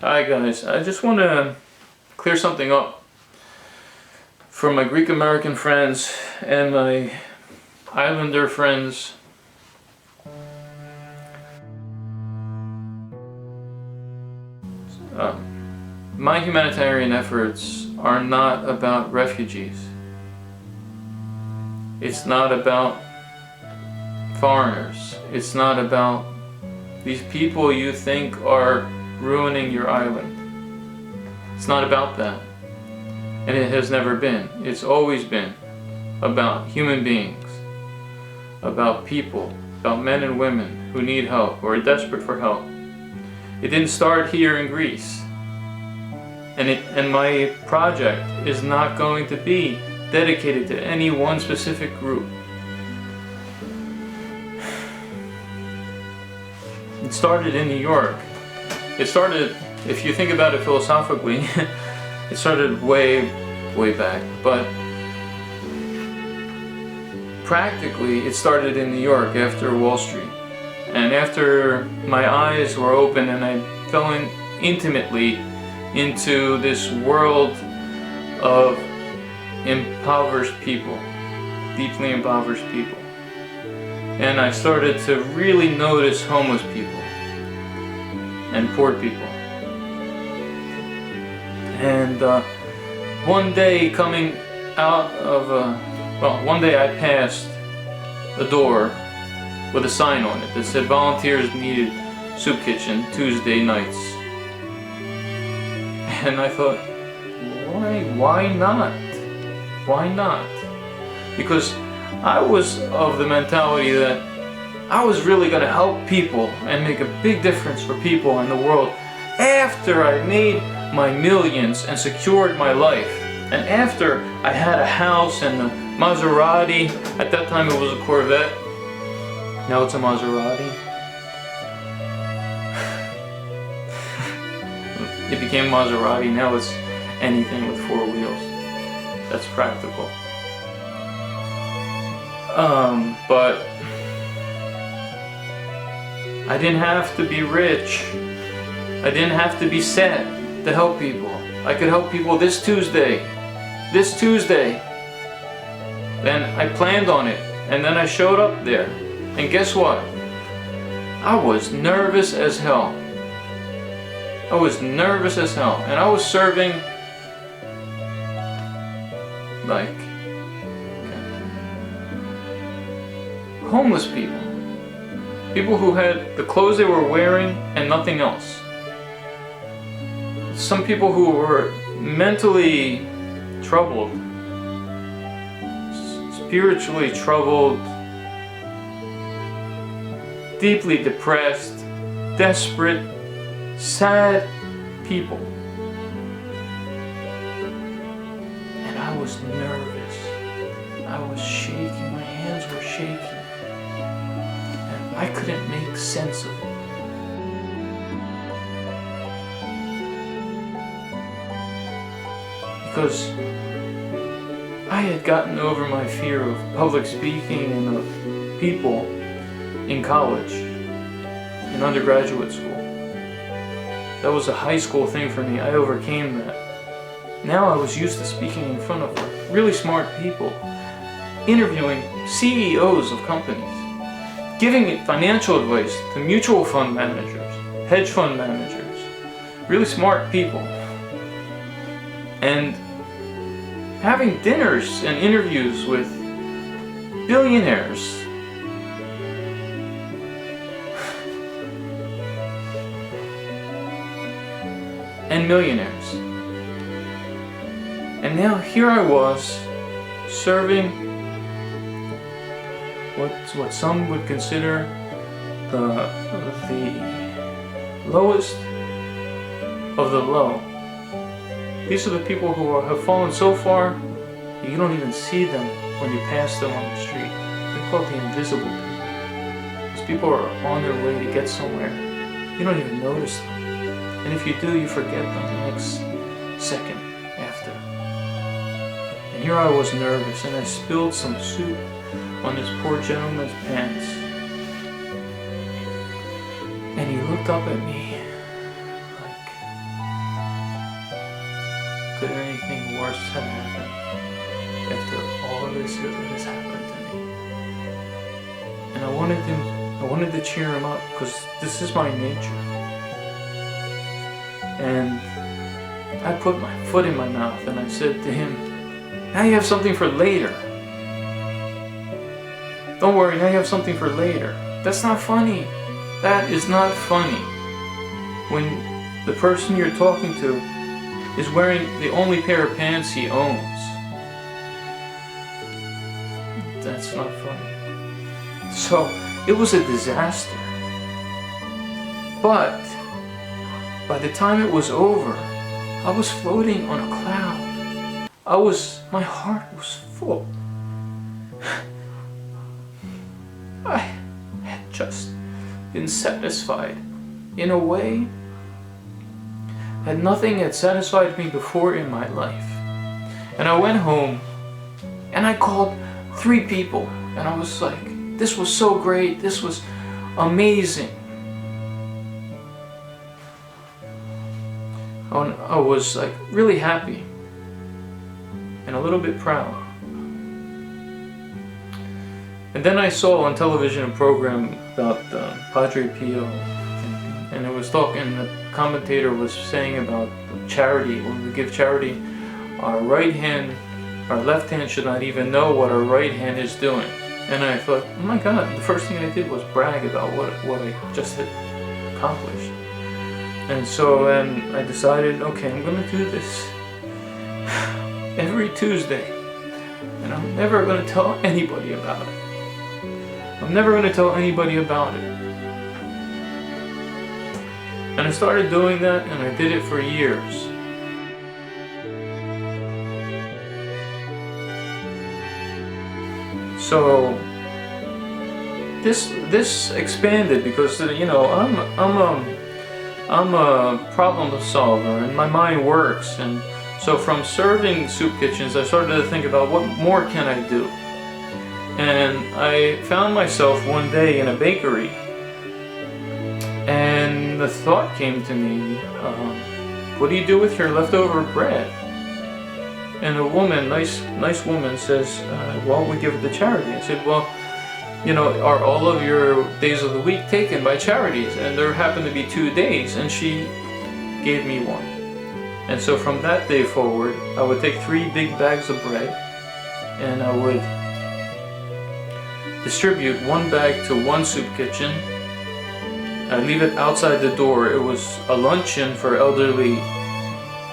Hi guys, I just want to clear something up for my Greek American friends and my Islander friends. My humanitarian efforts are not about refugees. It's not about foreigners. It's not about these people you think are ruining your island. It's not about that. And it has never been. It's always been about human beings, about people, about men and women who need help, who are desperate for help. It didn't start here in Greece. And my project is not going to be dedicated to any one specific group. It started in New York. It started, if you think about it philosophically, it started way back, but practically it started in New York after Wall Street. And after my eyes were open and I fell in intimately into this world of impoverished people, deeply impoverished people. And I started to really notice homeless people and poor people. And one day coming out of one day I passed a door with a sign on it that said volunteers needed soup kitchen Tuesday nights. And I thought, why not? Why not? Because I was of the mentality that I was really going to help people and make a big difference for people in the world after I made my millions and secured my life. And after I had a house and a Maserati. At that time it was a Corvette. Now it's a Maserati. It became Maserati, now it's anything with 4 wheels. That's practical. But I didn't have to be rich. I didn't have to be set to help people. I could help people this Tuesday. This Tuesday. Then I planned on it, and then I showed up there. And guess what? I was nervous as hell. I was nervous as hell, and I was serving like homeless people. People who had the clothes they were wearing and nothing else. Some people who were mentally troubled, spiritually troubled, deeply depressed, desperate, sad people. And I was nervous. I was shaking. My hands were shaking. And I couldn't make sense of it. Because I had gotten over my fear of public speaking and of people in college, in undergraduate school. That was a high school thing for me. I overcame that. Now I was used to speaking in front of really smart people, interviewing CEOs of companies, giving financial advice to mutual fund managers, hedge fund managers, really smart people, and having dinners and interviews with billionaires. And millionaires. And now here I was serving what some would consider the lowest of the low. These are the people who have fallen so far you don't even see them when you pass them on the street. They're called the invisible people. These people are on their way to get somewhere. You don't even notice them. And if you do, you forget them the next second after. And here I was nervous, and I spilled some soup on this poor gentleman's pants. And he looked up at me like, could anything worse have happened after all of this that has happened to me? And I wanted to cheer him up, because this is my nature. And I put my foot in my mouth and I said to him, now you have something for later. Don't worry, now you have something for later. That's not funny. That is not funny. When the person you're talking to is wearing the only pair of pants he owns. That's not funny. So, it was a disaster. But, by the time it was over, I was floating on a cloud. My heart was full. I had just been satisfied in a way that nothing had satisfied me before in my life. And I went home and I called 3 people and I was like, this was so great, this was amazing. I was like really happy and a little bit proud. And then I saw on television a program about Padre Pio, and it was talking, the commentator was saying about charity. When we give charity, our left hand should not even know what our right hand is doing. And I thought, oh my God, the first thing I did was brag about what I just had accomplished. And so then I decided, okay, I'm going to do this every Tuesday, and I'm never going to tell anybody about it. I'm never going to tell anybody about it. And I started doing that, and I did it for years. So this expanded because, you know, I'm a problem solver and my mind works, and so from serving soup kitchens I started to think about what more can I do. And I found myself one day in a bakery, and the thought came to me, what do you do with your leftover bread? And a woman, nice woman, says, well, we give it to charity. I said, well, you know, are all of your days of the week taken by charities? And there happened to be 2 days, and she gave me one. And so from that day forward, I would take 3 big bags of bread, and I would distribute 1 bag to 1 soup kitchen. I'd leave it outside the door. It was a luncheon for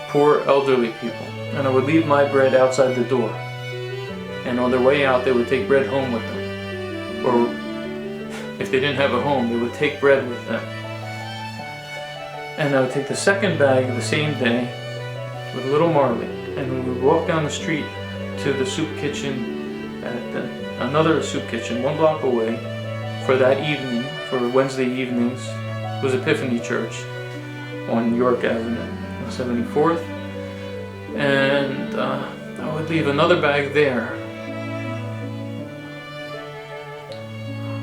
poor elderly people. And I would leave my bread outside the door. And on their way out, they would take bread home with them. Or if they didn't have a home, they would take bread with them. And I would take the second bag the same day with a little Marley, and we would walk down the street to the soup kitchen at another soup kitchen 1 block away for that evening, for Wednesday evenings. It was Epiphany Church on York Avenue, 74th. And I would leave another bag there.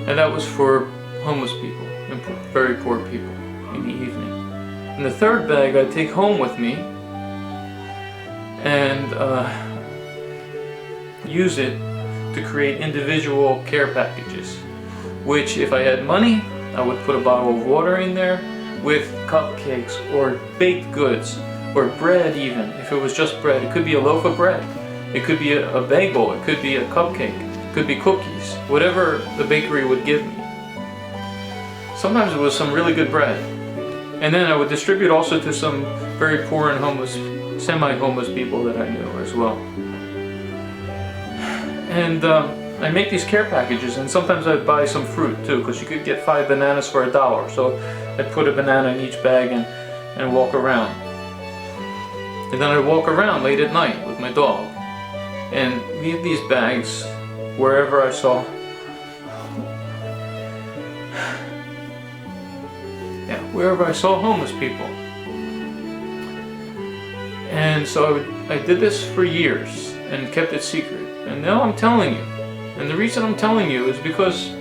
And that was for homeless people and very poor people in the evening. And the third bag I'd take home with me and use it to create individual care packages, which if I had money, I would put a bottle of water in there with cupcakes or baked goods or bread even. If it was just bread, it could be a loaf of bread, it could be a bagel, it could be a cupcake, it could be cookies, whatever the bakery would give me. Sometimes it was some really good bread. And then I would distribute also to some very poor and homeless, semi-homeless people that I knew as well. And I make these care packages, and sometimes I'd buy some fruit too, because you could get 5 bananas for $1. So I'd put a banana in each bag and walk around. And then I'd walk around late at night with my dog and leave these bags wherever I saw. Wherever I saw homeless people. And so I did this for years and kept it secret. And now I'm telling you. And the reason I'm telling you is because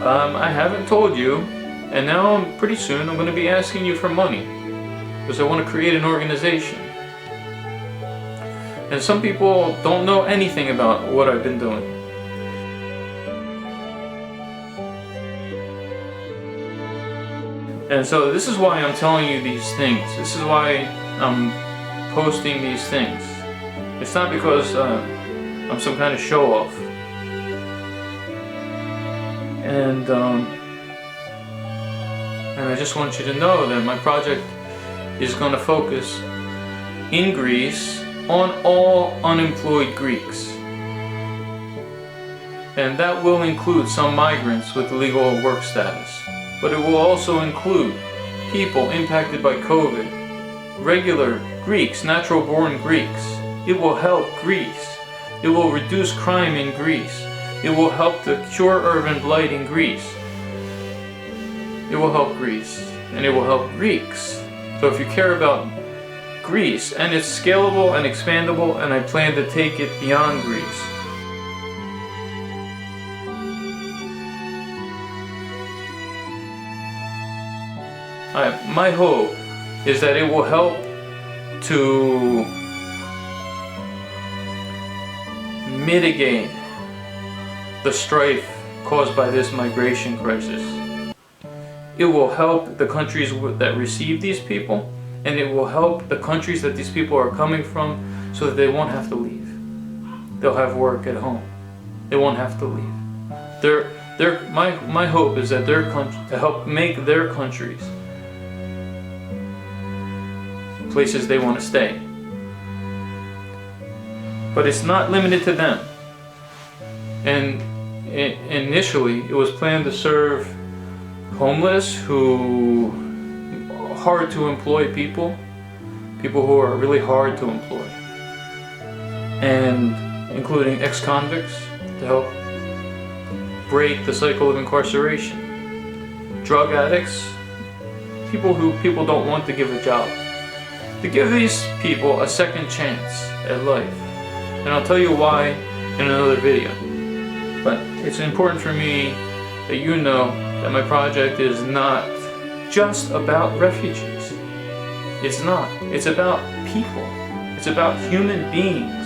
I haven't told you, and now pretty soon I'm going to be asking you for money, because I want to create an organization. And some people don't know anything about what I've been doing. And so this is why I'm telling you these things. This is why I'm posting these things. It's not because I'm some kind of show-off. And I just want you to know that my project is going to focus in Greece on all unemployed Greeks. And that will include some migrants with legal work status. But it will also include people impacted by COVID, regular Greeks, natural-born Greeks. It will help Greece. It will reduce crime in Greece. It will help to cure urban blight in Greece. It will help Greece, and it will help Greeks. So if you care about Greece, and it's scalable and expandable, and I plan to take it beyond Greece. My hope is that it will help to mitigate the strife caused by this migration crisis. It will help the countries that receive these people, and it will help the countries that these people are coming from so that they won't have to leave. They'll have work at home. They won't have to leave. My hope is that to help make their countries places they want to stay. But it's not limited to them. And initially, it was planned to serve homeless, hard to employ people who are really hard to employ, and including ex-convicts to help break the cycle of incarceration, drug addicts, people who people don't want to give a job, to give these people a second chance at life. And I'll tell you why in another video. But it's important for me that you know that my project is not just about refugees. It's not. It's about people. It's about human beings.